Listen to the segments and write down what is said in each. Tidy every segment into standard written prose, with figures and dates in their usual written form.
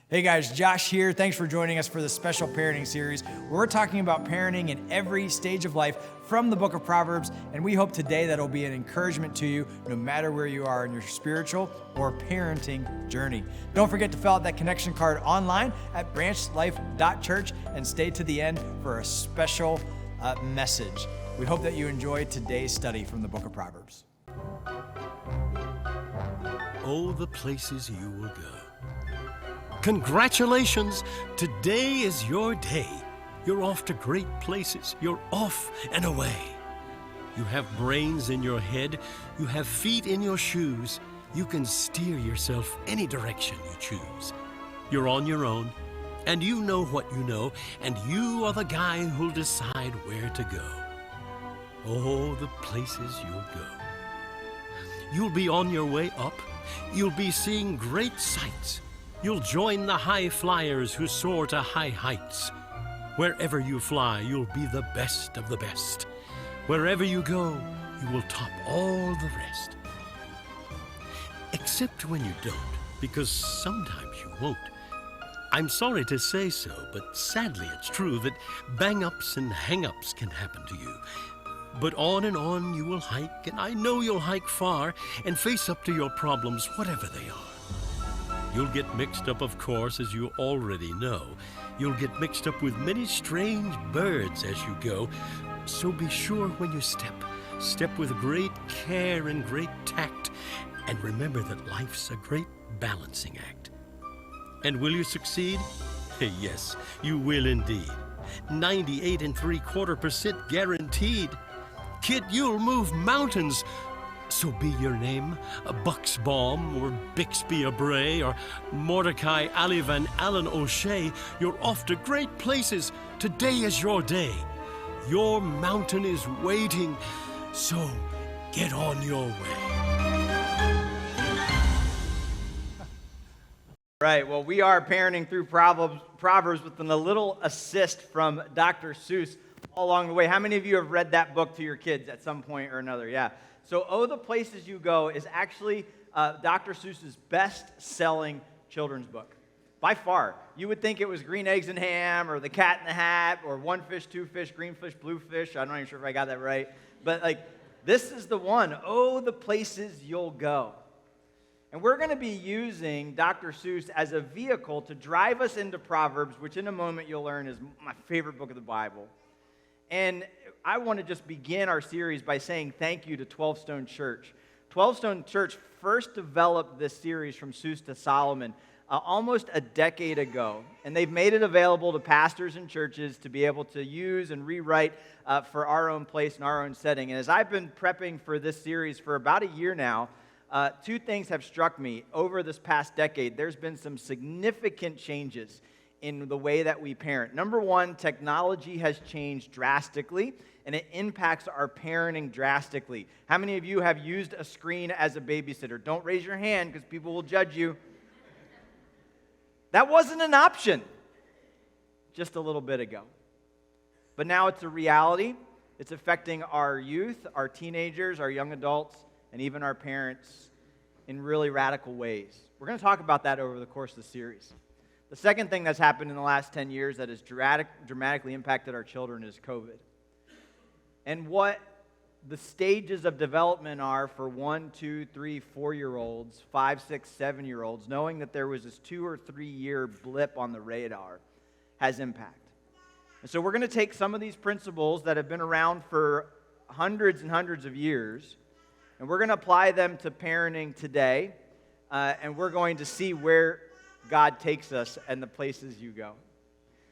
Hey guys, Josh here. Thanks for joining us for this special parenting series. We're talking about parenting in every stage of life from the book of Proverbs, and we hope today that'll be an encouragement to you no matter where you are in your spiritual or parenting journey. Don't forget to fill out that connection card online at branchlife.church and stay to the end for a special message. We hope that you enjoyed today's study from the book of Proverbs. Oh, the places you will go. Congratulations! Today is your day. You're off to great places. You're off and away. You have brains in your head. You have feet in your shoes. You can steer yourself any direction you choose. You're on your own, and you know what you know, and you are the guy who'll decide where to go. Oh, the places you'll go. You'll be on your way up. You'll be seeing great sights. You'll join the high flyers who soar to high heights. Wherever you fly, you'll be the best of the best. Wherever you go, you will top all the rest. Except when you don't, because sometimes you won't. I'm sorry to say so, but sadly it's true that bang-ups and hang-ups can happen to you. But on and on you will hike, and I know you'll hike far and face up to your problems, whatever they are. You'll get mixed up, of course, as you already know. You'll get mixed up with many strange birds as you go. So be sure when you step with great care and great tact, and remember that life's a great balancing act. And will you succeed? Yes, you will indeed. 98.75% guaranteed. Kid, you'll move mountains. So be your name Bucksbaum or Bixby Bray or Mordecai Ali Van Allen O'Shea. You're off to great places. Today is your day. Your mountain is waiting. So get on your way. Right, well, we are parenting through Proverbs with a little assist from Dr. Seuss all along the way. How many of you have read that book to your kids at some point or another? Yeah. So, Oh, the Places You Go is actually Dr. Seuss's best-selling children's book. By far. You would think it was Green Eggs and Ham or The Cat in the Hat or One Fish, Two Fish, Green Fish, Blue Fish. I'm not even sure if I got that right. But, this is the one. Oh, the Places You'll Go. And we're going to be using Dr. Seuss as a vehicle to drive us into Proverbs, which in a moment you'll learn is my favorite book of the Bible. And I want to just begin our series by saying thank you to 12 Stone Church. 12 Stone Church first developed this series from Seuss to Solomon almost a decade ago. And they've made it available to pastors and churches to be able to use and rewrite for our own place and our own setting. And as I've been prepping for this series for about a year now, two things have struck me. Over this past decade, there's been some significant changes in the way that we parent. Number one, technology has changed drastically, and it impacts our parenting drastically. How many of you have used a screen as a babysitter? Don't raise your hand because people will judge you. That wasn't an option just a little bit ago. But now it's a reality. It's affecting our youth, our teenagers, our young adults, and even our parents in really radical ways. We're going to talk about that over the course of the series. The second thing that's happened in the last 10 years that has dramatically impacted our children is COVID. And what the stages of development are for 1, 2, 3, 4-year-olds, 5, 6, 7-year-olds, knowing that there was this 2 or 3 year blip on the radar has impact. And so we're going to take some of these principles that have been around for hundreds and hundreds of years, and we're going to apply them to parenting today, and we're going to see where God takes us and the places you go.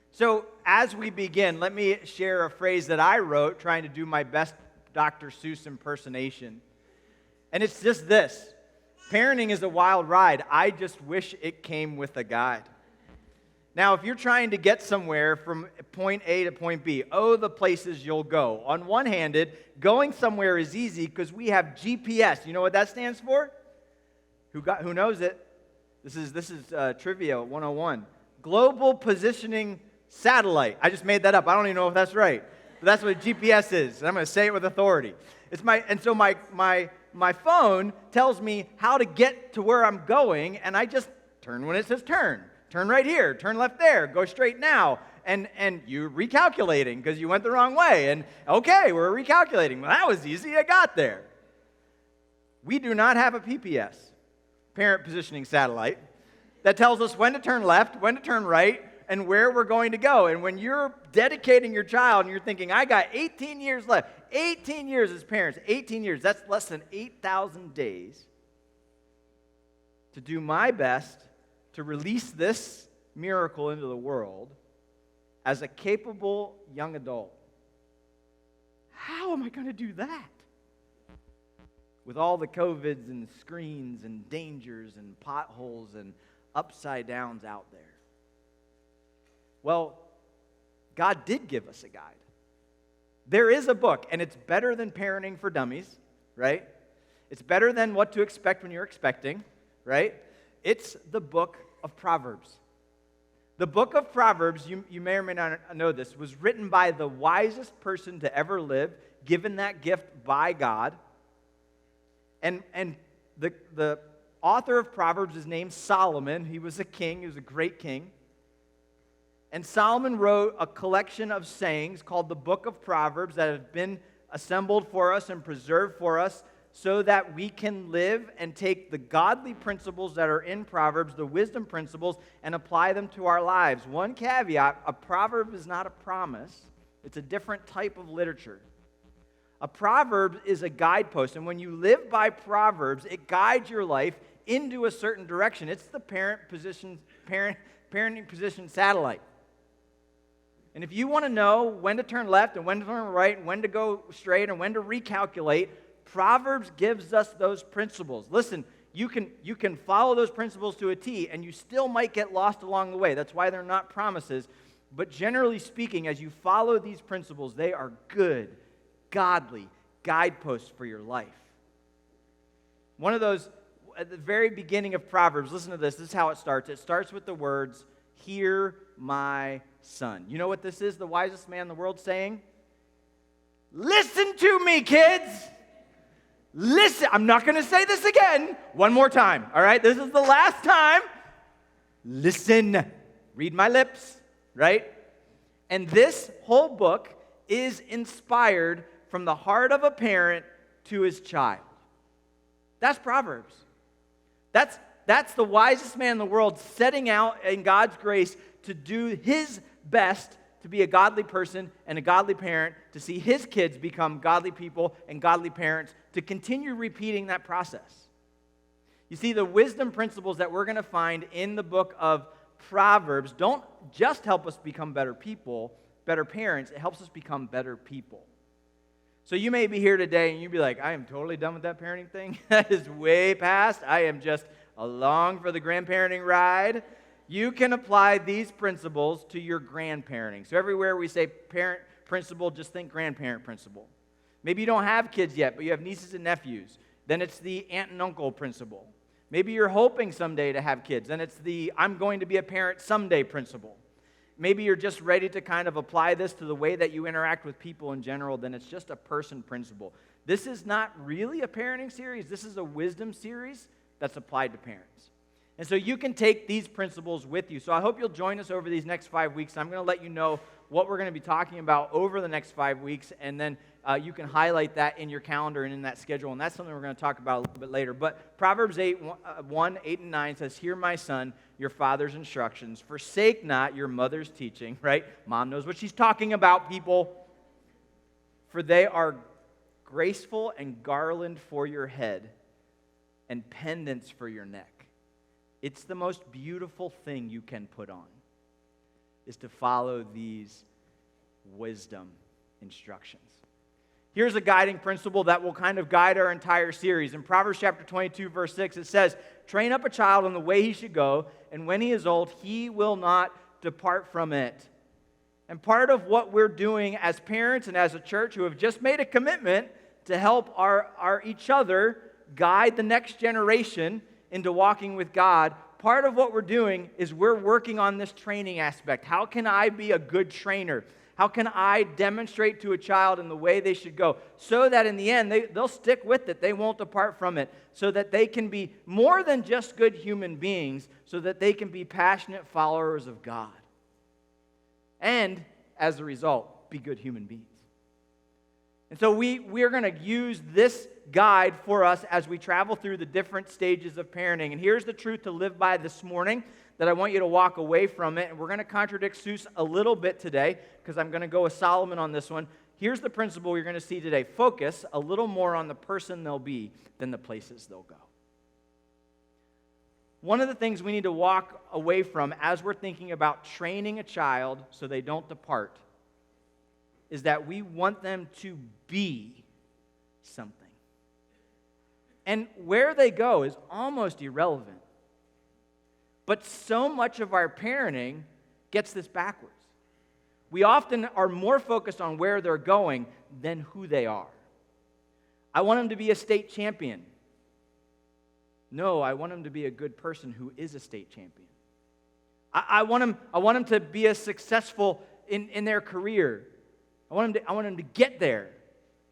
So as we begin, let me share a phrase that I wrote trying to do my best Dr. Seuss impersonation. And it's just this: parenting is a wild ride. I just wish it came with a guide. Now, if you're trying to get somewhere from point A to point B, oh, the places you'll go. On one hand, going somewhere is easy because we have GPS. You know what that stands for? Who knows it? This is Trivia 101. Global Positioning Satellite. I just made that up. I don't even know if that's right. But that's what GPS is, and I'm going to say it with authority. So my phone tells me how to get to where I'm going, and I just turn when it says turn. turn right here, turn left there, go straight now. And you're recalculating because you went the wrong way. And okay, we're recalculating. Well, that was easy. I got there. We do not have a PPS, parent positioning satellite, that tells us when to turn left, when to turn right, and where we're going to go. And when you're dedicating your child and you're thinking, I got 18 years left, 18 years as parents, 18 years, that's less than 8,000 days to do my best to release this miracle into the world as a capable young adult. How am I going to do that? With all the COVIDs and screens and dangers and potholes and upside downs out there. Well, God did give us a guide. There is a book, and it's better than Parenting for Dummies, right? It's better than What to Expect When You're Expecting, right? It's the book of Proverbs. The book of Proverbs, you may or may not know this, was written by the wisest person to ever live, given that gift by God. And the author of Proverbs is named Solomon. He was a king. He was a great king. And Solomon wrote a collection of sayings called the Book of Proverbs that have been assembled for us and preserved for us so that we can live and take the godly principles that are in Proverbs, the wisdom principles, and apply them to our lives. One caveat, a proverb is not a promise. It's a different type of literature. A proverb is a guidepost, and when you live by Proverbs, it guides your life into a certain direction. It's the parenting position satellite. And if you want to know when to turn left and when to turn right and when to go straight and when to recalculate, Proverbs gives us those principles. Listen, you can follow those principles to a T, and you still might get lost along the way. That's why they're not promises. But generally speaking, as you follow these principles, they are good, godly guideposts for your life. One of those, at the very beginning of Proverbs, listen to this. This is how it starts. It starts with the words, "Hear my son." You know what this is? The wisest man in the world saying, listen to me, kids. Listen. I'm not going to say this again. One more time. All right? This is the last time. Listen. Read my lips. Right? And this whole book is inspired from the heart of a parent to his child. That's Proverbs. That's the wisest man in the world setting out in God's grace to do his best to be a godly person and a godly parent, to see his kids become godly people and godly parents, to continue repeating that process. You see, the wisdom principles that we're going to find in the book of Proverbs don't just help us become better people, better parents. It helps us become better people. So you may be here today and you'd be like, I am totally done with that parenting thing. That is way past. I am just along for the grandparenting ride. You can apply these principles to your grandparenting. So everywhere we say parent principle, just think grandparent principle. Maybe you don't have kids yet, but you have nieces and nephews. Then it's the aunt and uncle principle. Maybe you're hoping someday to have kids. Then it's the I'm going to be a parent someday principle. Maybe you're just ready to kind of apply this to the way that you interact with people in general. Then it's just a person principle. This is not really a parenting series. This is a wisdom series that's applied to parents. And so you can take these principles with you. So I hope you'll join us over these next 5 weeks. I'm going to let you know what we're going to be talking about over the next 5 weeks, and then you can highlight that in your calendar and in that schedule, and that's something we're going to talk about a little bit later. But Proverbs 1, 8, and 9 says, "Hear, my son, your father's instructions. Forsake not your mother's teaching," right? Mom knows what she's talking about, people. "For they are graceful and garland for your head and pendants for your neck." It's the most beautiful thing you can put on, is to follow these wisdom instructions. Here's a guiding principle that will kind of guide our entire series. In Proverbs chapter 22, verse 6, it says, "Train up a child in the way he should go, and when he is old, he will not depart from it." And part of what we're doing as parents and as a church who have just made a commitment to help our each other guide the next generation into walking with God, part of what we're doing is we're working on this training aspect. How can I be a good trainer? How can I demonstrate to a child in the way they should go so that in the end they'll stick with it, they won't depart from it, so that they can be more than just good human beings, so that they can be passionate followers of God. And as a result, be good human beings. And so we're going to use this guide for us as we travel through the different stages of parenting. And here's the truth to live by this morning that I want you to walk away from it. And we're going to contradict Seuss a little bit today because I'm going to go with Solomon on this one. Here's the principle you're going to see today. Focus a little more on the person they'll be than the places they'll go. One of the things we need to walk away from as we're thinking about training a child so they don't depart is that we want them to be something. And where they go is almost irrelevant. But so much of our parenting gets this backwards. We often are more focused on where they're going than who they are. I want them to be a state champion. No, I want them to be a good person who is a state champion. I want them to be a successful in their career. I want them to get there.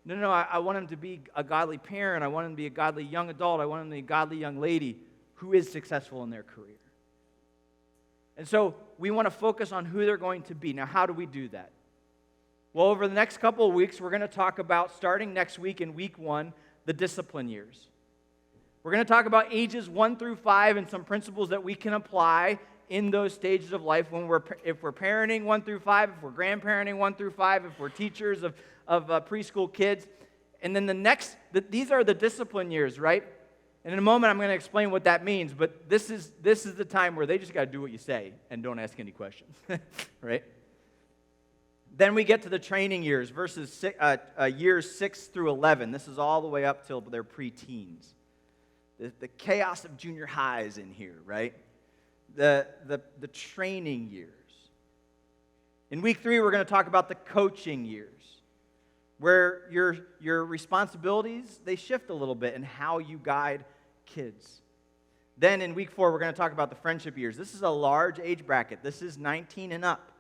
No, I want them to be a godly parent. I want them to be a godly young adult. I want them to be a godly young lady who is successful in their career. And so we want to focus on who they're going to be. Now, how do we do that? Well, over the next couple of weeks, we're going to talk about, starting next week in week 1, the discipline years. We're going to talk about ages 1 through 5 and some principles that we can apply in those stages of life if we're parenting 1 through 5, if we're grandparenting 1 through 5, if we're teachers of preschool kids. And then these are the discipline years, right? And in a moment, I'm going to explain what that means, but this is the time where they just got to do what you say and don't ask any questions, right? Then we get to the training years, years 6 through 11. This is all the way up till their preteens. The chaos of junior high is in here, right? The training years. In week 3, we're going to talk about the coaching years, where your responsibilities, they shift a little bit in how you guide kids. Then in week 4, we're going to talk about the friendship years. This is a large age bracket. This is 19 and up.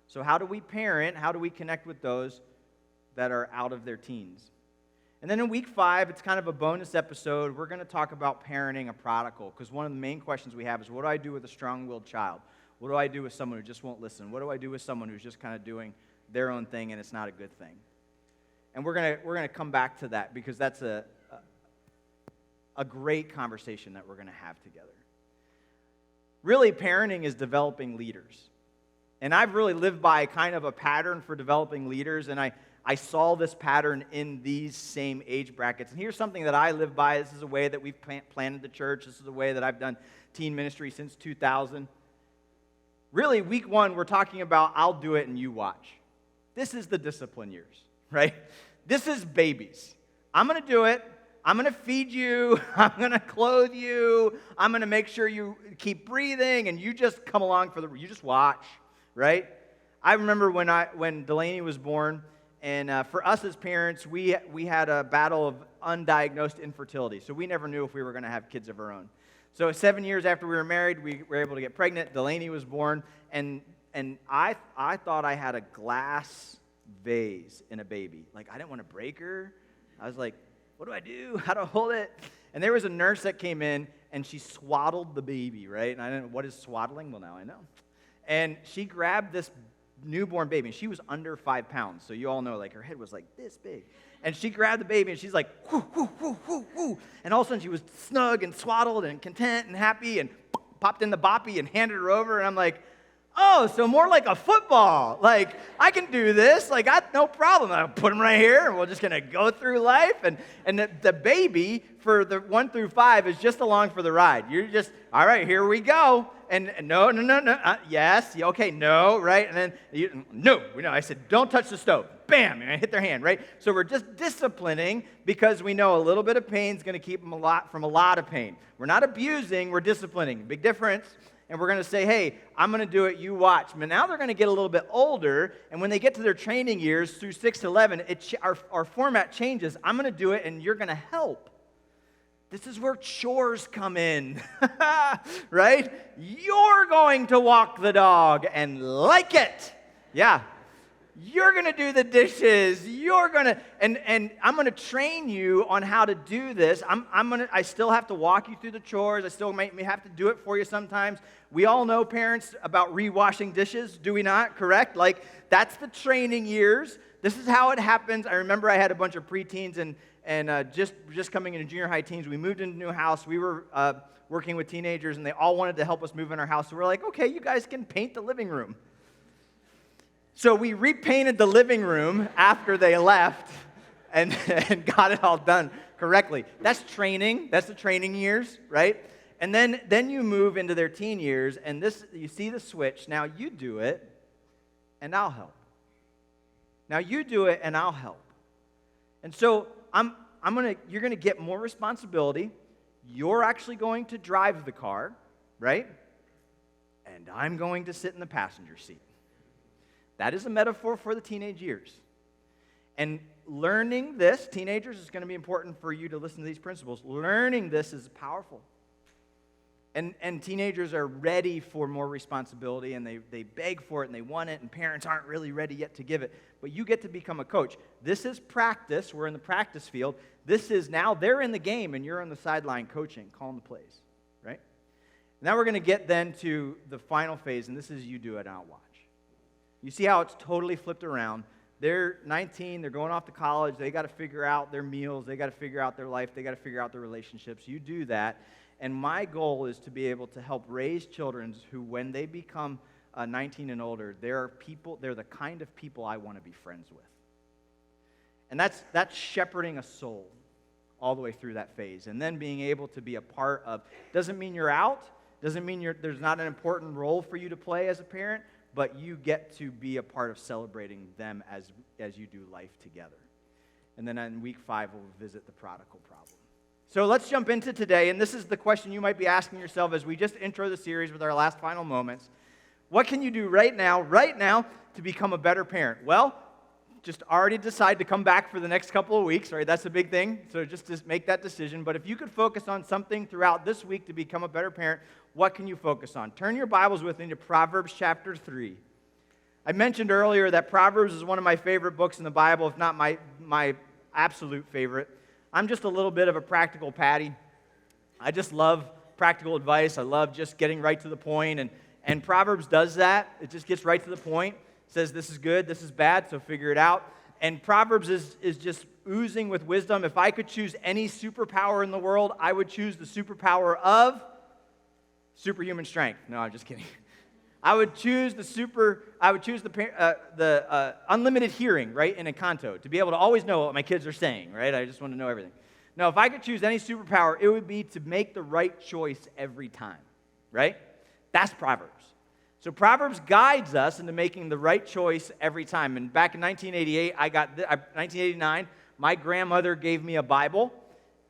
So how do we parent? How do we connect with those that are out of their teens? And then in week 5, it's kind of a bonus episode. We're going to talk about parenting a prodigal, because one of the main questions we have is, what do I do with a strong-willed child? What do I do with someone who just won't listen? What do I do with someone who's just kind of doing their own thing and it's not a good thing? And we're gonna come back to that, because that's a great conversation that we're going to have together. Really, parenting is developing leaders. And I've really lived by kind of a pattern for developing leaders, and I saw this pattern in these same age brackets. And here's something that I live by. This is a way that we've planted the church. This is a way that I've done teen ministry since 2000. Really, week 1, we're talking about I'll do it and you watch. This is the discipline years, right? This is babies. I'm going to do it. I'm going to feed you. I'm going to clothe you. I'm going to make sure you keep breathing, and you just come along you just watch, right? I remember when Delaney was born, and for us as parents, we had a battle of undiagnosed infertility. So we never knew if we were going to have kids of our own. So 7 years after we were married, we were able to get pregnant. Delaney was born, and I thought I had a glass vase in a baby. Like, I didn't want to break her. I was like, what do I do? How do I hold it? And there was a nurse that came in, and she swaddled the baby, right? And I didn't know, what is swaddling? Well, now I know. And she grabbed this newborn baby, and she was under 5 pounds, so you all know, like, her head was like this big. And she grabbed the baby, and she's like, whoo, whoo, whoo, whoo, whoo. And all of a sudden, she was snug and swaddled and content and happy, and popped in the boppy and handed her over, and I'm like, oh, so more like a football. Like, I can do this. Like, no problem. I'll put him right here, and we're just going to go through life. And the baby, for the 1 through 5, is just along for the ride. You're just, all right, here we go. And no, yes, okay, no, right? And then, no, I said, don't touch the stove. Bam, and I hit their hand, right? So we're just disciplining because we know a little bit of pain is going to keep them from a lot of pain. We're not abusing, we're disciplining. Big difference. And we're going to say, hey, I'm going to do it, you watch. But now they're going to get a little bit older, and when they get to their training years through 6 to 11, our format changes. I'm going to do it, and you're going to help. This is where chores come in, right? You're going to walk the dog and like it. Yeah. You're going to do the dishes. You're going to, and I'm going to train you on how to do this. I still have to walk you through the chores. I still may have to do it for you sometimes. We all know, parents, about re-washing dishes, do we not? Correct? Like, that's the training years. This is how it happens. I remember I had a bunch of preteens and just coming into junior high teens. We moved into a new house. We were working with teenagers, and they all wanted to help us move in our house. So we're like, okay, you guys can paint the living room. So we repainted the living room after they left and got it all done correctly. That's training. That's the training years, right? And then you move into their teen years, and you see the switch. Now you do it, and I'll help. Now you do it, and I'll help. And so you're gonna get more responsibility. You're actually going to drive the car, right? And I'm going to sit in the passenger seat. That is a metaphor for the teenage years. And learning this, teenagers, is going to be important for you to listen to these principles. Learning this is powerful. And teenagers are ready for more responsibility, and they beg for it, and they want it, and parents aren't really ready yet to give it. But you get to become a coach. This is practice. We're in the practice field. This is now they're in the game, and you're on the sideline coaching, calling the plays, right? Now we're going to get then to the final phase, and this is you do it, and I'll watch. You see how it's totally flipped around. They're 19, they're going off to college, they got to figure out their meals, they got to figure out their life, they got to figure out their relationships. You do that, and my goal is to be able to help raise children who, when they become 19 and older, they're the kind of people I want to be friends with. And that's shepherding a soul all the way through that phase, and then being able to be a part of, doesn't mean you're out, doesn't mean there's not an important role for you to play as a parent, but you get to be a part of celebrating them as you do life together. And then in week 5, we'll visit the prodigal problem. So let's jump into today, and this is the question you might be asking yourself as we just intro the series with our last final moments. What can you do right now, to become a better parent? Well, just already decide to come back for the next couple of weeks, right? That's a big thing, so just make that decision. But if you could focus on something throughout this week to become a better parent, what can you focus on? Turn your Bibles with me to Proverbs chapter 3. I mentioned earlier that Proverbs is one of my favorite books in the Bible, if not my absolute favorite. I'm just a little bit of a practical Patty. I just love practical advice. I love just getting right to the point, and Proverbs does that. It just gets right to the point. It says this is good, this is bad, so figure it out. And Proverbs is just oozing with wisdom. If I could choose any superpower in the world, I would choose the superpower of superhuman strength. No, I'm just kidding. I would choose the unlimited hearing, right, in a canto, to be able to always know what my kids are saying, right? I just want to know everything. No, if I could choose any superpower, it would be to make the right choice every time, right? That's Proverbs. So Proverbs guides us into making the right choice every time. And back in 1989, my grandmother gave me a Bible.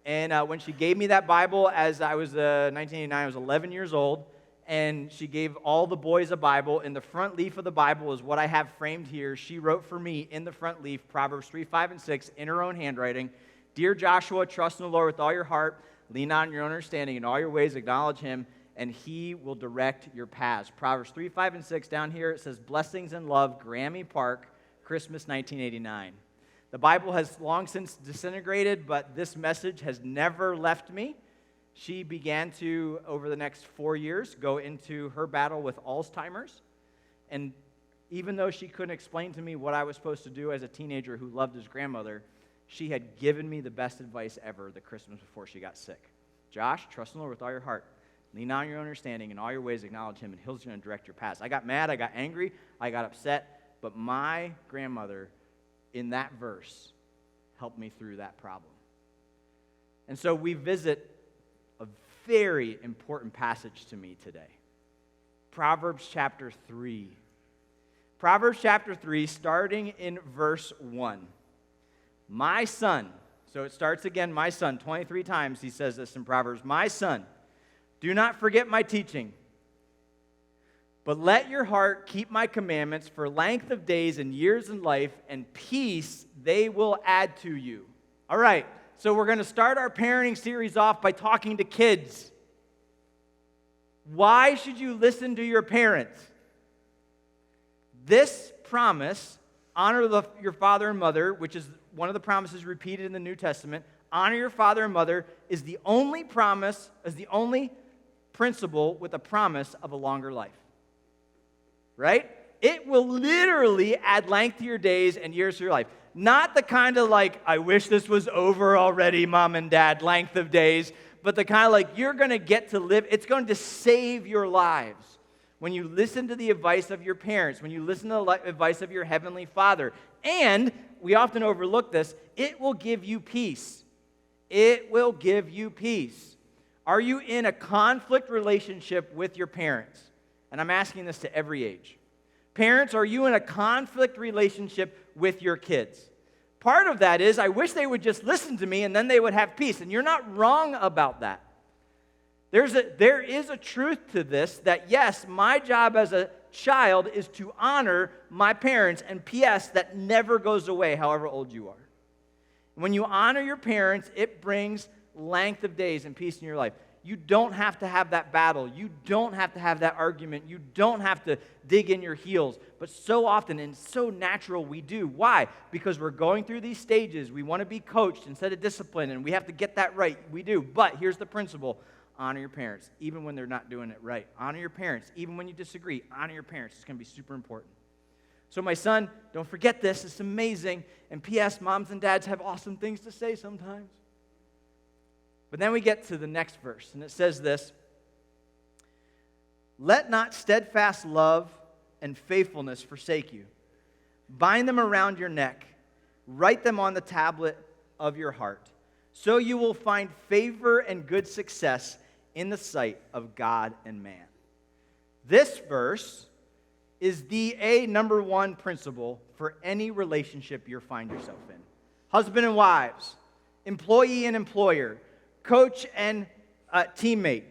And when she gave me that Bible, as I was 1989, I was 11 years old, and she gave all the boys a Bible. In the front leaf of the Bible is what I have framed here. She wrote for me in the front leaf, Proverbs 3, 5, and 6, in her own handwriting. Dear Joshua, trust in the Lord with all your heart. Lean on your own understanding. In all your ways, acknowledge Him, and He will direct your paths. Proverbs 3, 5, and 6, down here, it says, Blessings and Love, Grammy Park, Christmas 1989. The Bible has long since disintegrated, but this message has never left me. She began to, over the next 4 years, go into her battle with Alzheimer's. And even though she couldn't explain to me what I was supposed to do as a teenager who loved his grandmother, she had given me the best advice ever the Christmas before she got sick. Josh, trust in the Lord with all your heart. Lean on your understanding. In all your ways, acknowledge Him, and He's going to direct your paths. I got mad, I got angry, I got upset, but my grandmother, in that verse, helped me through that problem. And so we visit a very important passage to me today. Proverbs chapter 3. Proverbs chapter 3, starting in verse 1. My son, so it starts again, my son, 23 times he says this in Proverbs. My son, do not forget my teaching, but let your heart keep my commandments, for length of days and years in life and peace they will add to you. All right, so we're going to start our parenting series off by talking to kids. Why should you listen to your parents? This promise honor your father and mother, which is one of the promises repeated in the New Testament. Honor your father and mother is the only principle with a promise of a longer life. Right? It will literally add length to your days and years to your life. Not the kind of like, I wish this was over already, mom and dad, length of days, but the kind of like, you're going to get to live, it's going to save your lives. When you listen to the advice of your parents, when you listen to the advice of your heavenly Father, and we often overlook this, it will give you peace. It will give you peace. Are you in a conflict relationship with your parents? And I'm asking this to every age. Parents, are you in a conflict relationship with your kids? Part of that is, I wish they would just listen to me and then they would have peace. And you're not wrong about that. There is a truth to this that, yes, my job as a child is to honor my parents, and P.S., that never goes away, however old you are. When you honor your parents, it brings length of days and peace in your life. You don't have to have that battle. You don't have to have that argument. You don't have to dig in your heels. But so often and so natural we do. Why? Because we're going through these stages. We want to be coached instead of disciplined, and we have to get that right. We do. But here's the principle. Honor your parents, even when they're not doing it right. Honor your parents, even when you disagree. Honor your parents. It's going to be super important. So my son, don't forget this. It's amazing. And P.S., moms and dads have awesome things to say sometimes. But then we get to the next verse, and it says this: let not steadfast love and faithfulness forsake you. Bind them around your neck. Write them on the tablet of your heart. So you will find favor and good success in the sight of God and man. This verse is the number one principle for any relationship you find yourself in. Husband and wives, employee and employer, coach and teammate,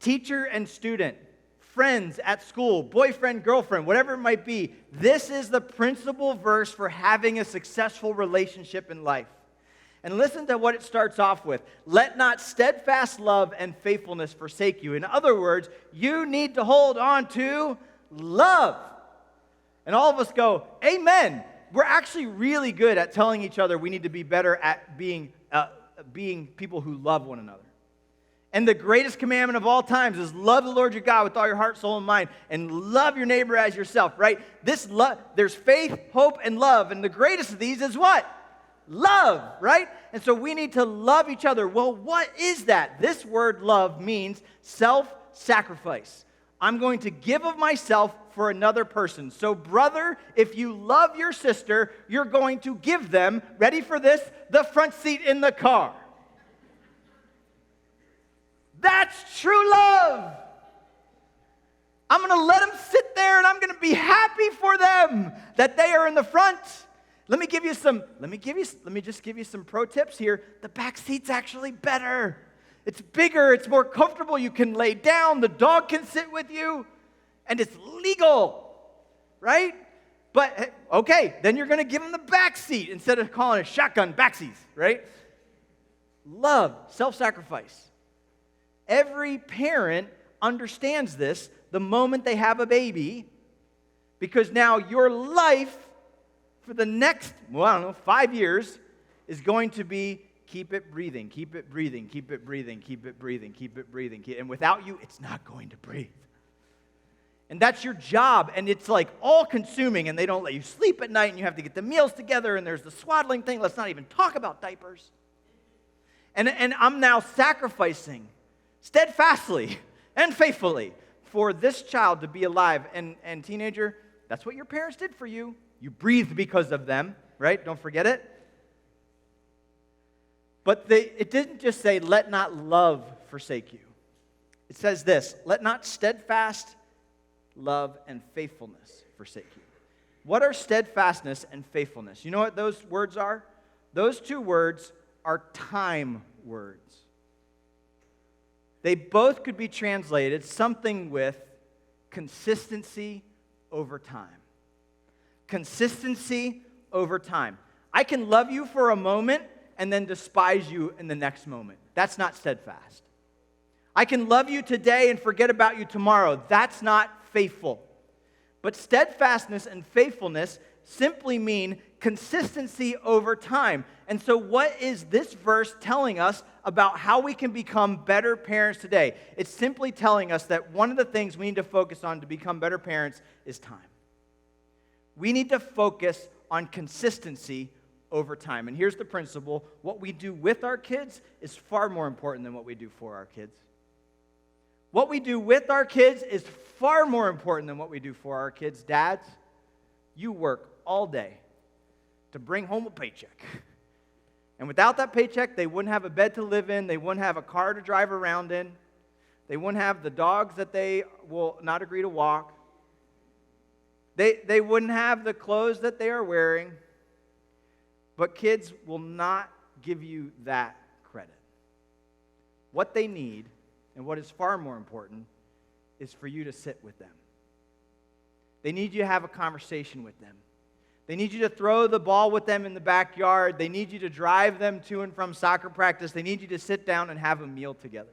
teacher and student, friends at school, boyfriend, girlfriend, whatever it might be. This is the principal verse for having a successful relationship in life. And listen to what it starts off with. Let not steadfast love and faithfulness forsake you. In other words, you need to hold on to love. And all of us go, amen. We're actually really good at telling each other we need to be better at being people who love one another. And the greatest commandment of all times is love the Lord your God with all your heart, soul, and mind, and love your neighbor as yourself, right? This love, there's faith, hope, and love, and the greatest of these is what? Love, right? And so we need to love each other. Well, what is that? This word love means self-sacrifice. I'm going to give of myself for another person. So brother, if you love your sister, you're going to give them, ready for this, the front seat in the car. That's true love. I'm going to let them sit there and I'm going to be happy for them that they are in the front. Let me just give you some pro tips here. The back seat's actually better. It's bigger, it's more comfortable. You can lay down, the dog can sit with you, and it's legal, right? But okay, then you're going to give them the back seat instead of calling it shotgun back seats, right? Love, self-sacrifice. Every parent understands this the moment they have a baby, because now your life for the next, 5 years is going to be keep it breathing, keep it breathing, keep it breathing, keep it breathing, keep it breathing. And without you, it's not going to breathe. And that's your job, and it's like all-consuming, and they don't let you sleep at night, and you have to get the meals together, and there's the swaddling thing. Let's not even talk about diapers. And I'm now sacrificing steadfastly and faithfully for this child to be alive. And teenager, that's what your parents did for you. You breathed because of them, right? Don't forget it. But it didn't just say, let not love forsake you. It says this, let not steadfast love and faithfulness forsake you. What are steadfastness and faithfulness? You know what those words are? Those two words are time words. They both could be translated something with consistency over time. Consistency over time. I can love you for a moment and then despise you in the next moment. That's not steadfast. I can love you today and forget about you tomorrow. That's not faithful. But steadfastness and faithfulness simply mean consistency over time. And so what is this verse telling us about how we can become better parents today? It's simply telling us that one of the things we need to focus on to become better parents is time. We need to focus on consistency over time. And here's the principle: what we do with our kids is far more important than what we do for our kids. What we do with our kids is far more important than what we do for our kids. Dads, you work all day to bring home a paycheck. And without that paycheck, they wouldn't have a bed to live in. They wouldn't have a car to drive around in. They wouldn't have the dogs that they will not agree to walk. They wouldn't have the clothes that they are wearing. But kids will not give you that credit. What they need, and what is far more important, is for you to sit with them. They need you to have a conversation with them. They need you to throw the ball with them in the backyard. They need you to drive them to and from soccer practice. They need you to sit down and have a meal together.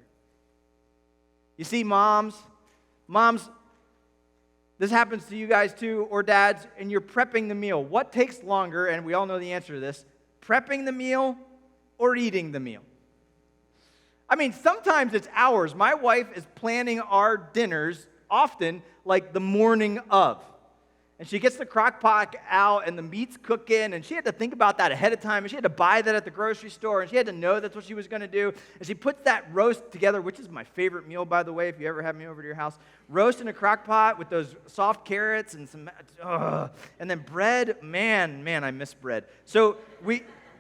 You see, moms, this happens to you guys too, or dads, and you're prepping the meal. What takes longer, and we all know the answer to this, prepping the meal or eating the meal? I mean, sometimes it's hours. My wife is planning our dinners often like the morning of. And she gets the crock pot out and the meat's cooking, and she had to think about that ahead of time, and she had to buy that at the grocery store, and she had to know that's what she was going to do. And she puts that roast together, which is my favorite meal, by the way, if you ever have me over to your house. Roast in a crock pot with those soft carrots and some, and then bread. Man, I miss bread. So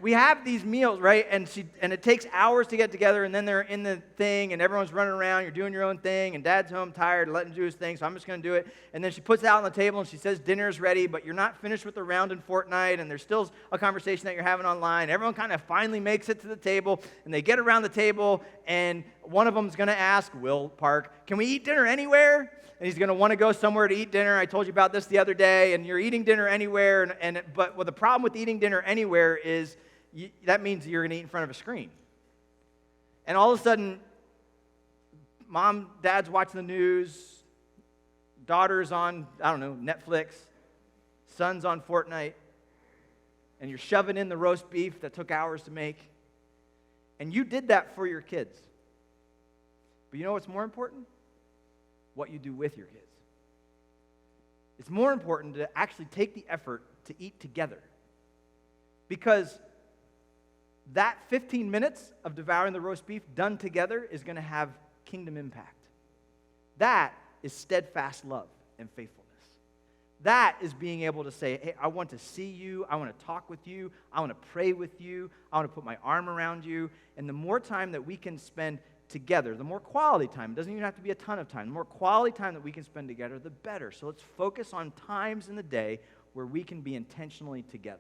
we have these meals, right? And it takes hours to get together, and then they're in the thing, and everyone's running around. You're doing your own thing, and Dad's home tired, letting him do his thing, so I'm just going to do it. And then she puts it out on the table, and she says dinner's ready, but you're not finished with the round in Fortnite, and there's still a conversation that you're having online. Everyone kind of finally makes it to the table, and they get around the table, and one of them's going to ask, Will Park, can we eat dinner anywhere? And he's going to want to go somewhere to eat dinner. I told you about this the other day, and you're eating dinner anywhere, but the problem with eating dinner anywhere is that means you're going to eat in front of a screen. And all of a sudden, dad's watching the news, daughter's on, Netflix, son's on Fortnite, and you're shoving in the roast beef that took hours to make. And you did that for your kids. But you know what's more important? What you do with your kids. It's more important to actually take the effort to eat together. Because that 15 minutes of devouring the roast beef done together is going to have kingdom impact. That is steadfast love and faithfulness. That is being able to say, hey, I want to see you, I want to talk with you, I want to pray with you, I want to put my arm around you. And the more time that we can spend together, the more quality time, it doesn't even have to be a ton of time, the more quality time that we can spend together, the better. So let's focus on times in the day where we can be intentionally together.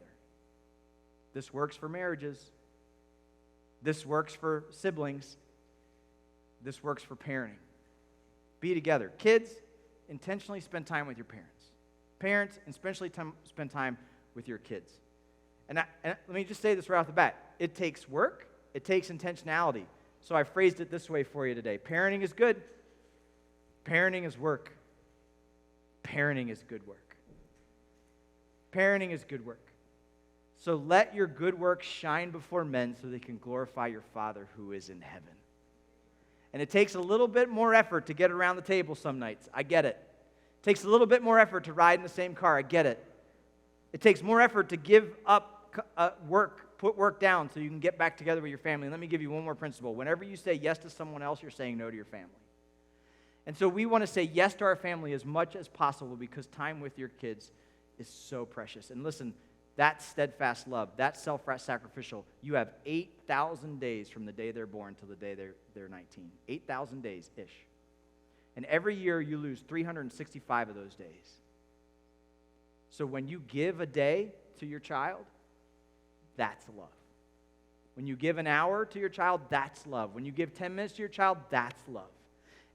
This works for marriages. This works for siblings. This works for parenting. Be together. Kids, intentionally spend time with your parents. Parents, especially spend time with your kids. And let me just say this right off the bat. It takes work. It takes intentionality. So I phrased it this way for you today. Parenting is good. Parenting is work. Parenting is good work. Parenting is good work. So let your good work shine before men so they can glorify your Father who is in heaven. And it takes a little bit more effort to get around the table some nights. I get it. It takes a little bit more effort to ride in the same car. I get it. It takes more effort to give up work, put work down so you can get back together with your family. And let me give you one more principle. Whenever you say yes to someone else, you're saying no to your family. And so we want to say yes to our family as much as possible because time with your kids is so precious. And listen, that steadfast love, that self-sacrificial, you have 8,000 days from the day they're born till the day they're 19. 8,000 days-ish. And every year you lose 365 of those days. So when you give a day to your child, that's love. When you give an hour to your child, that's love. When you give 10 minutes to your child, that's love.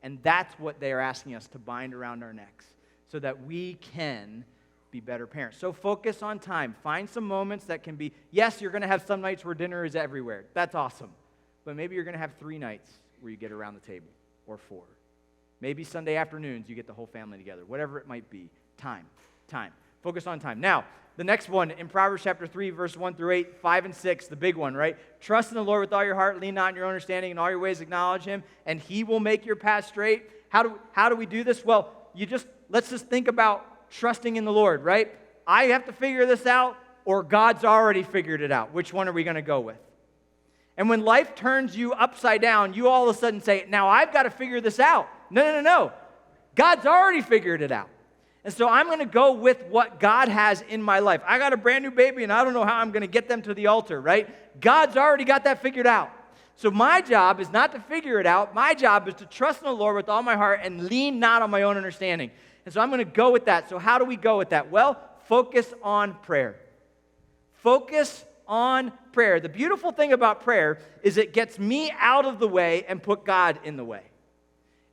And that's what they are asking us to bind around our necks so that we can be better parents. So focus on time. Find some moments that can be, yes, you're going to have some nights where dinner is everywhere. That's awesome. But maybe you're going to have 3 nights where you get around the table, or 4. Maybe Sunday afternoons you get the whole family together. Whatever it might be. Time. Focus on time. Now, the next one in Proverbs chapter 3, verse 1 through 8, 5 and 6, the big one, right? Trust in the Lord with all your heart, lean not on your own understanding, in all your ways acknowledge him, and he will make your path straight. How do we do this? Well, let's just think about trusting in the Lord, right? I have to figure this out, or God's already figured it out. Which one are we going to go with? And when life turns you upside down, you all of a sudden say, now I've got to figure this out. No. God's already figured it out. And so I'm going to go with what God has in my life. I got a brand new baby, and I don't know how I'm going to get them to the altar, right? God's already got that figured out. So my job is not to figure it out. My job is to trust in the Lord with all my heart and lean not on my own understanding. And so I'm going to go with that. So how do we go with that? Well, focus on prayer. Focus on prayer. The beautiful thing about prayer is it gets me out of the way and put God in the way.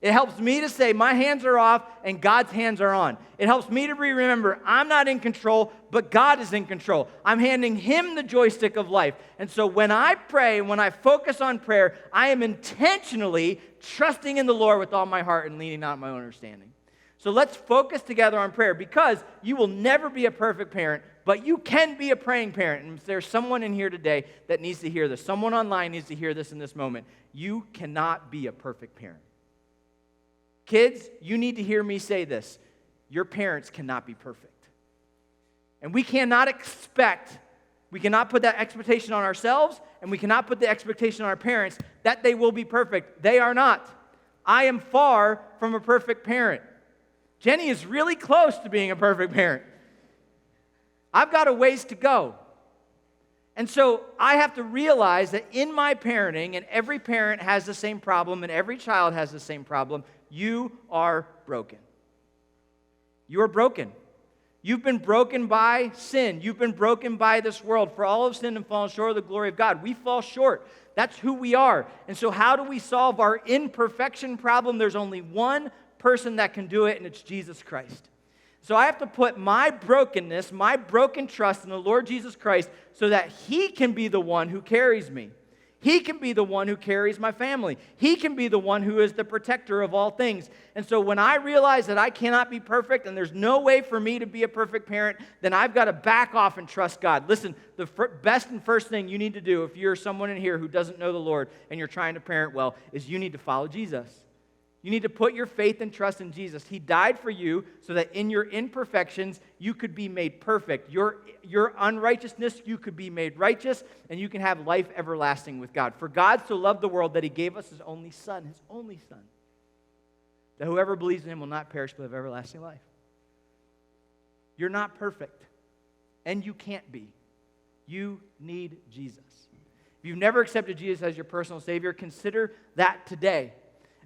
It helps me to say my hands are off and God's hands are on. It helps me to remember I'm not in control, but God is in control. I'm handing him the joystick of life. And so when I pray, when I focus on prayer, I am intentionally trusting in the Lord with all my heart and leaning not on my own understanding. So let's focus together on prayer, because you will never be a perfect parent, but you can be a praying parent. And if there's someone in here today that needs to hear this, someone online needs to hear this in this moment, you cannot be a perfect parent. Kids, you need to hear me say this. Your parents cannot be perfect. And we cannot put that expectation on ourselves, and we cannot put the expectation on our parents that they will be perfect. They are not. I am far from a perfect parent. Jenny is really close to being a perfect parent. I've got a ways to go. And so I have to realize that in my parenting, and every parent has the same problem, and every child has the same problem, you are broken. You are broken. You've been broken by sin. You've been broken by this world. For all have sinned and fallen short of the glory of God. We fall short. That's who we are. And so how do we solve our imperfection problem? There's only one person that can do it, and it's Jesus Christ. So I have to put my brokenness, my broken trust in the Lord Jesus Christ so that he can be the one who carries me. He can be the one who carries my family. He can be the one who is the protector of all things. And so when I realize that I cannot be perfect and there's no way for me to be a perfect parent, then I've got to back off and trust God. Listen, the best and first thing you need to do if you're someone in here who doesn't know the Lord and you're trying to parent well is you need to follow Jesus. You need to put your faith and trust in Jesus. He died for you so that in your imperfections, you could be made perfect. Your unrighteousness, you could be made righteous, and you can have life everlasting with God. For God so loved the world that he gave us his only Son, that whoever believes in him will not perish but have everlasting life. You're not perfect, and you can't be. You need Jesus. If you've never accepted Jesus as your personal Savior, consider that today.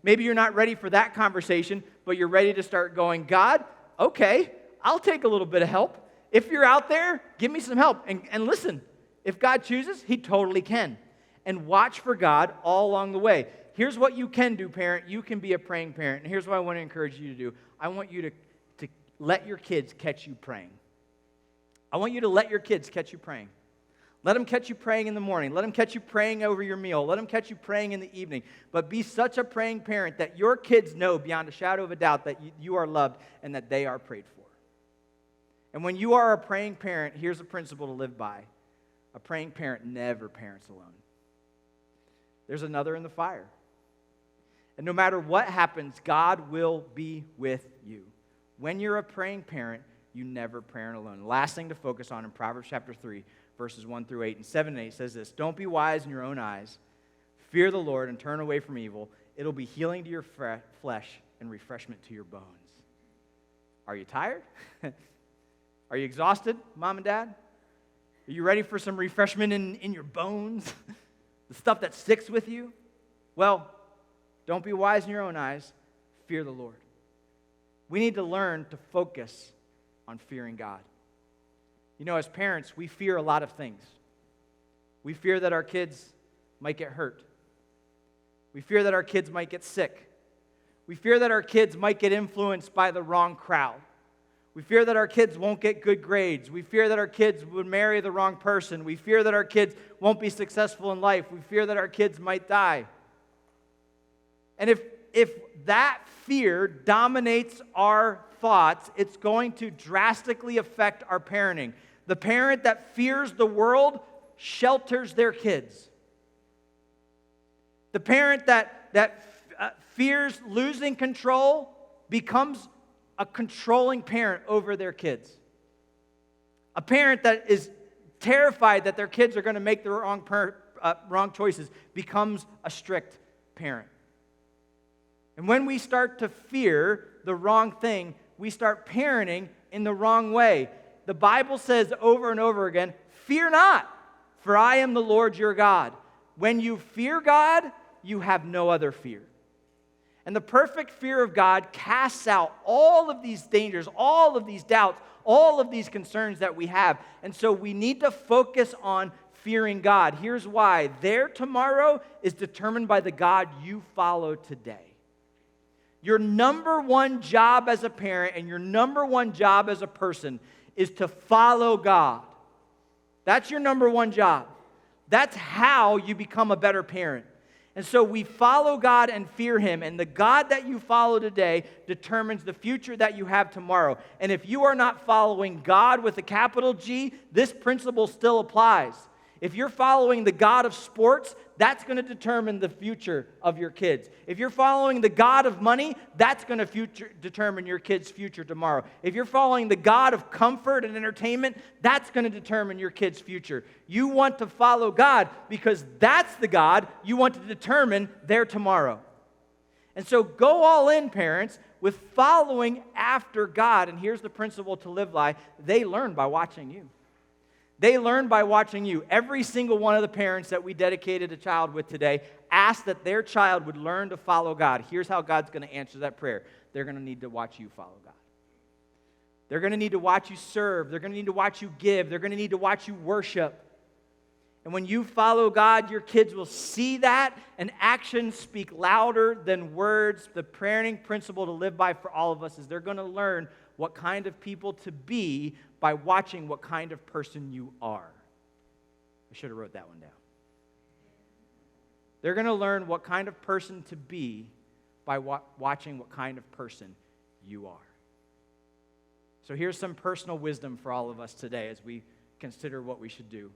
Maybe you're not ready for that conversation, but you're ready to start going, God, okay, I'll take a little bit of help. If you're out there, give me some help. And listen, if God chooses, he totally can. And watch for God all along the way. Here's what you can do, parent. You can be a praying parent. And here's what I want to encourage you to do. I want you to let your kids catch you praying. I want you to let your kids catch you praying. Let them catch you praying in the morning. Let them catch you praying over your meal. Let them catch you praying in the evening. But be such a praying parent that your kids know beyond a shadow of a doubt that you are loved and that they are prayed for. And when you are a praying parent, here's a principle to live by. A praying parent never parents alone. There's another in the fire. And no matter what happens, God will be with you. When you're a praying parent, you never parent alone. Last thing to focus on in Proverbs chapter 3, verses 1 through 8 and 7 and 8 says this: don't be wise in your own eyes. Fear the Lord and turn away from evil. It'll be healing to your flesh and refreshment to your bones. Are you tired? Are you exhausted, mom and dad? Are you ready for some refreshment in your bones? The stuff that sticks with you? Well, don't be wise in your own eyes. Fear the Lord. We need to learn to focus on fearing God. You know, as parents, we fear a lot of things. We fear that our kids might get hurt. We fear that our kids might get sick. We fear that our kids might get influenced by the wrong crowd. We fear that our kids won't get good grades. We fear that our kids would marry the wrong person. We fear that our kids won't be successful in life. We fear that our kids might die. And if that fear dominates our thoughts, it's going to drastically affect our parenting. The parent that fears the world shelters their kids. The parent that fears losing control becomes a controlling parent over their kids. A parent that is terrified that their kids are going to make the wrong choices becomes a strict parent. And when we start to fear the wrong thing, we start parenting in the wrong way. The Bible says over and over again, fear not, for I am the Lord your God. When you fear God, you have no other fear. And the perfect fear of God casts out all of these dangers, all of these doubts, all of these concerns that we have. And so we need to focus on fearing God. Here's why. Their tomorrow is determined by the God you follow today. Your number one job as a parent and your number one job as a person is to follow God. That's your number one job. That's how you become a better parent. And so we follow God and fear Him. And the God that you follow today determines the future that you have tomorrow. And if you are not following God with a capital G, this principle still applies. If you're following the God of sports, that's going to determine the future of your kids. If you're following the God of money, that's going to determine your kids' future tomorrow. If you're following the God of comfort and entertainment, that's going to determine your kids' future. You want to follow God because that's the God you want to determine their tomorrow. And so go all in, parents, with following after God. And here's the principle to live by. They learn by watching you. They learn by watching you. Every single one of the parents that we dedicated a child with today asked that their child would learn to follow God. Here's how God's going to answer that prayer. They're going to need to watch you follow God. They're going to need to watch you serve. They're going to need to watch you give. They're going to need to watch you worship. And when you follow God, your kids will see that, and actions speak louder than words. The parenting principle to live by for all of us is they're going to learn what kind of people to be by watching what kind of person you are. I should have wrote that one down. They're going to learn what kind of person to be by watching what kind of person you are. So here's some personal wisdom for all of us today as we consider what we should do.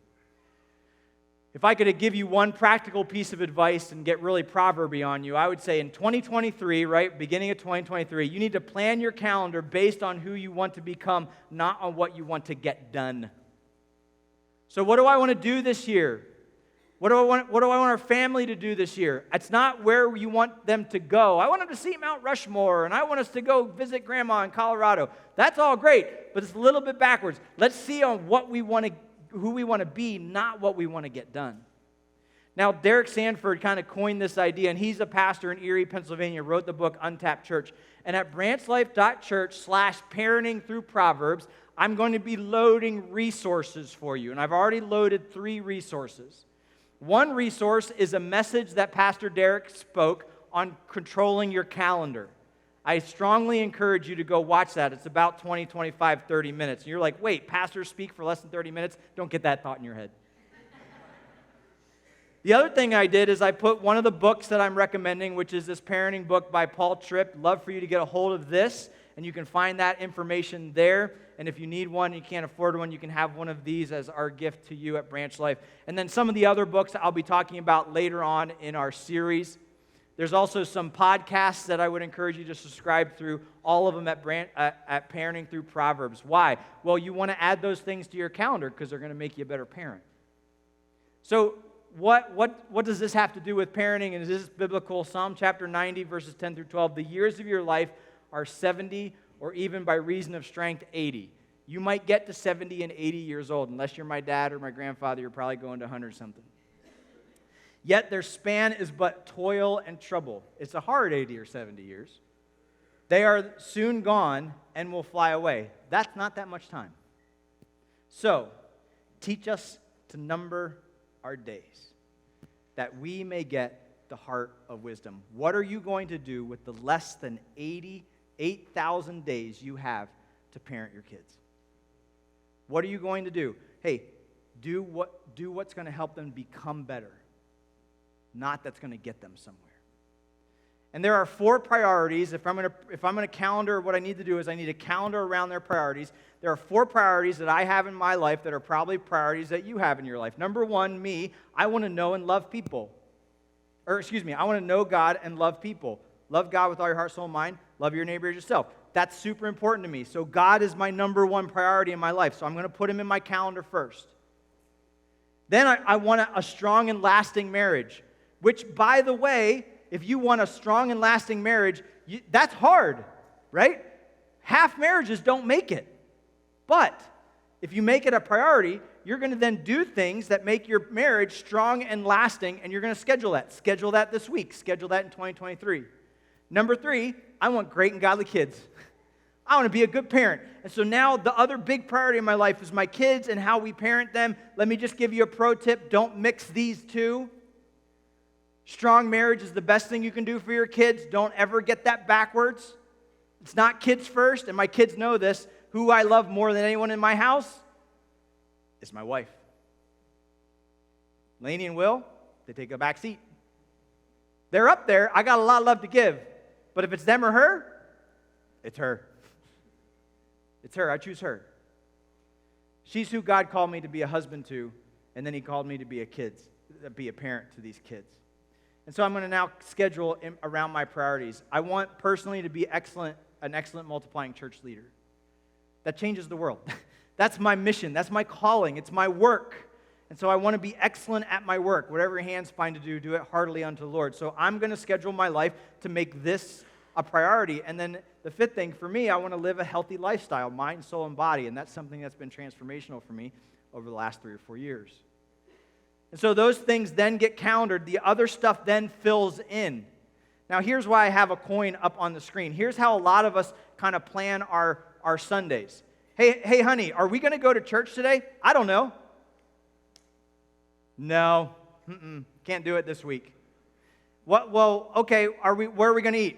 If I could give you one practical piece of advice and get really proverby on you, I would say in 2023, right, beginning of 2023, you need to plan your calendar based on who you want to become, not on what you want to get done. So what do I want to do this year? What do I want our family to do this year? It's not where you want them to go. I want them to see Mount Rushmore, and I want us to go visit Grandma in Colorado. That's all great, but it's a little bit backwards. Let's see on what we want to who we want to be, not what we want to get done. Now, Derek Sanford kind of coined this idea, and he's a pastor in Erie, Pennsylvania, wrote the book Untapped Church. And at branchlife.church/parenting through Proverbs, I'm going to be loading resources for you. And I've already loaded 3 resources. One resource is a message that Pastor Derek spoke on controlling your calendar. I strongly encourage you to go watch that. It's about 20, 25, 30 minutes. And you're like, wait, pastors speak for less than 30 minutes? Don't get that thought in your head. The other thing I did is I put one of the books that I'm recommending, which is this parenting book by Paul Tripp. Love for you to get a hold of this, and you can find that information there. And if you need one and you can't afford one, you can have one of these as our gift to you at Branch Life. And then some of the other books I'll be talking about later on in our series. There's also some podcasts that I would encourage you to subscribe through, all of them at Parenting Through Proverbs. Why? Well, you want to add those things to your calendar because they're going to make you a better parent. So what does this have to do with parenting? And is this biblical? Psalm chapter 90, verses 10 through 12. The years of your life are 70, or even by reason of strength, 80. You might get to 70 and 80 years old. Unless you're my dad or my grandfather, you're probably going to 100-something. Yet their span is but toil and trouble. It's a hard 80 or 70 years. They are soon gone and will fly away. That's not that much time. So, teach us to number our days, that we may get the heart of wisdom. What are you going to do with the less than 88,000 days you have to parent your kids? What are you going to do? Hey, do what's going to help them become better. Not that's going to get them somewhere. And there are 4 priorities. If I'm going to calendar, what I need to do is I need to calendar around their priorities. There are 4 priorities that I have in my life that are probably priorities that you have in your life. Number 1, me, I want to know and love people. I want to know God and love people. Love God with all your heart, soul, and mind. Love your neighbor as yourself. That's super important to me. So God is my number 1 priority in my life. So I'm going to put him in my calendar first. Then I want a strong and lasting marriage, which, by the way, if you want a strong and lasting marriage, that's hard, right? Half marriages don't make it. But if you make it a priority, you're going to then do things that make your marriage strong and lasting, and you're going to schedule that. Schedule that this week. Schedule that in 2023. Number 3, I want great and godly kids. I want to be a good parent. And so now the other big priority in my life is my kids and how we parent them. Let me just give you a pro tip. Don't mix these two. Strong marriage is the best thing you can do for your kids. Don't ever get that backwards. It's not kids first, and my kids know this. Who I love more than anyone in my house is my wife. Lainey and Will, they take a back seat. They're up there. I got a lot of love to give. But if it's them or her, it's her. It's her. I choose her. She's who God called me to be a husband to, and then he called me to be a parent to these kids. And so I'm going to now schedule around my priorities. I want personally to be an excellent multiplying church leader. That changes the world. That's my mission. That's my calling. It's my work. And so I want to be excellent at my work. Whatever your hands find to do it heartily unto the Lord. So I'm going to schedule my life to make this a priority. And then the 5th thing for me, I want to live a healthy lifestyle, mind, soul, and body. And that's something that's been transformational for me over the last 3 or 4 years. And so those things then get calendared. The other stuff then fills in. Now here's why I have a coin up on the screen. Here's how a lot of us kind of plan our Sundays. Hey, honey, are we going to go to church today? I don't know. No, can't do it this week. What? Well, okay. Where are we going to eat?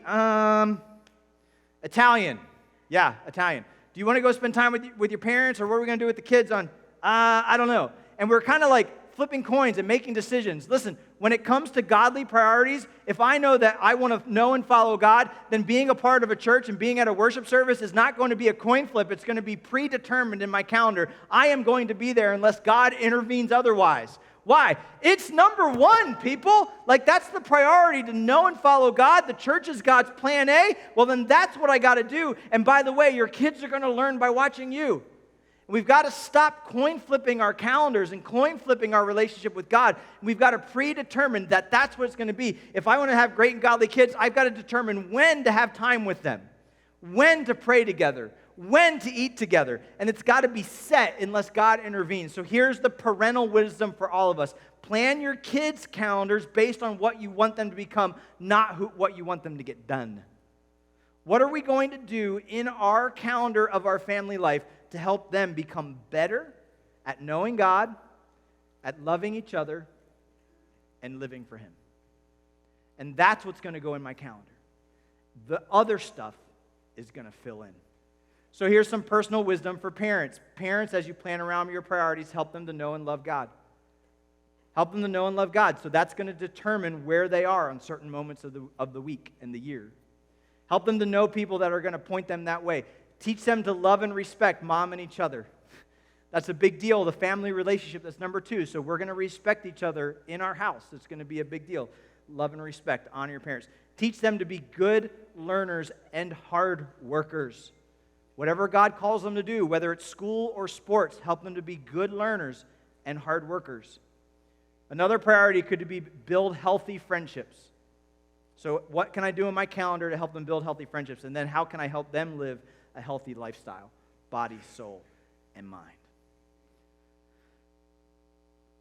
Italian. Yeah, Italian. Do you want to go spend time with your parents, or what are we going to do with the kids on? I don't know. And we're kind of like flipping coins and making decisions. Listen, when it comes to godly priorities, if I know that I want to know and follow God, then being a part of a church and being at a worship service is not going to be a coin flip. It's going to be predetermined in my calendar. I am going to be there unless God intervenes otherwise. Why? It's number 1, people. Like, that's the priority, to know and follow God. The church is God's plan A. Well, then that's what I got to do. And by the way, your kids are going to learn by watching you. We've got to stop coin flipping our calendars and coin flipping our relationship with God. We've got to predetermine that that's what it's going to be. If I want to have great and godly kids, I've got to determine when to have time with them, when to pray together, when to eat together. And it's got to be set unless God intervenes. So here's the parental wisdom for all of us. Plan your kids' calendars based on what you want them to become, not what you want them to get done. What are we going to do in our calendar of our family life to help them become better at knowing God, at loving each other, and living for him? And that's what's going to go in my calendar. The other stuff is going to fill in. So here's some personal wisdom for parents. Parents, as you plan around your priorities, help them to know and love God. Help them to know and love God. So that's going to determine where they are on certain moments of the week and the year. Help them to know people that are going to point them that way. Teach them to love and respect mom and each other. That's a big deal. The family relationship, that's number 2. So we're going to respect each other in our house. It's going to be a big deal. Love and respect. Honor your parents. Teach them to be good learners and hard workers. Whatever God calls them to do, whether it's school or sports, help them to be good learners and hard workers. Another priority could be build healthy friendships. So what can I do in my calendar to help them build healthy friendships? And then how can I help them live a healthy lifestyle, body, soul, and mind?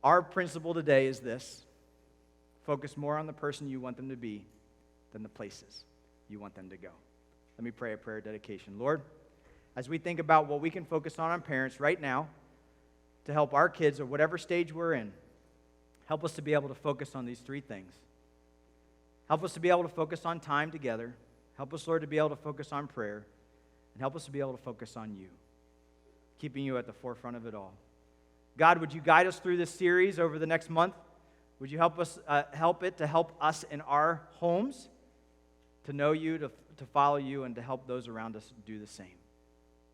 Our principle today is this: focus more on the person you want them to be than the places you want them to go. Let me pray a prayer of dedication. Lord, as we think about what we can focus on parents right now to help our kids at whatever stage we're in, help us to be able to focus on these 3 things. Help us to be able to focus on time together. Help us, Lord, to be able to focus on prayer. And help us to be able to focus on you, keeping you at the forefront of it all. God, would you guide us through this series over the next month? Would you help us help us in our homes? to know you, to follow you, and to help those around us do the same.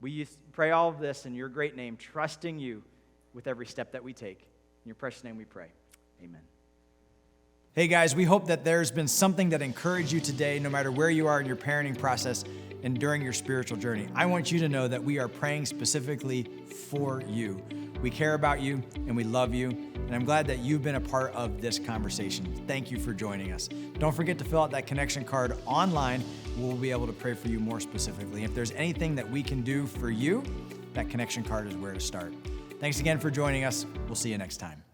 We pray all of this in your great name, trusting you with every step that we take. In your precious name we pray. Amen. Hey guys, we hope that there's been something that encouraged you today, no matter where you are in your parenting process and during your spiritual journey. I want you to know that we are praying specifically for you. We care about you and we love you, and I'm glad that you've been a part of this conversation. Thank you for joining us. Don't forget to fill out that connection card online. We'll be able to pray for you more specifically. If there's anything that we can do for you, that connection card is where to start. Thanks again for joining us. We'll see you next time.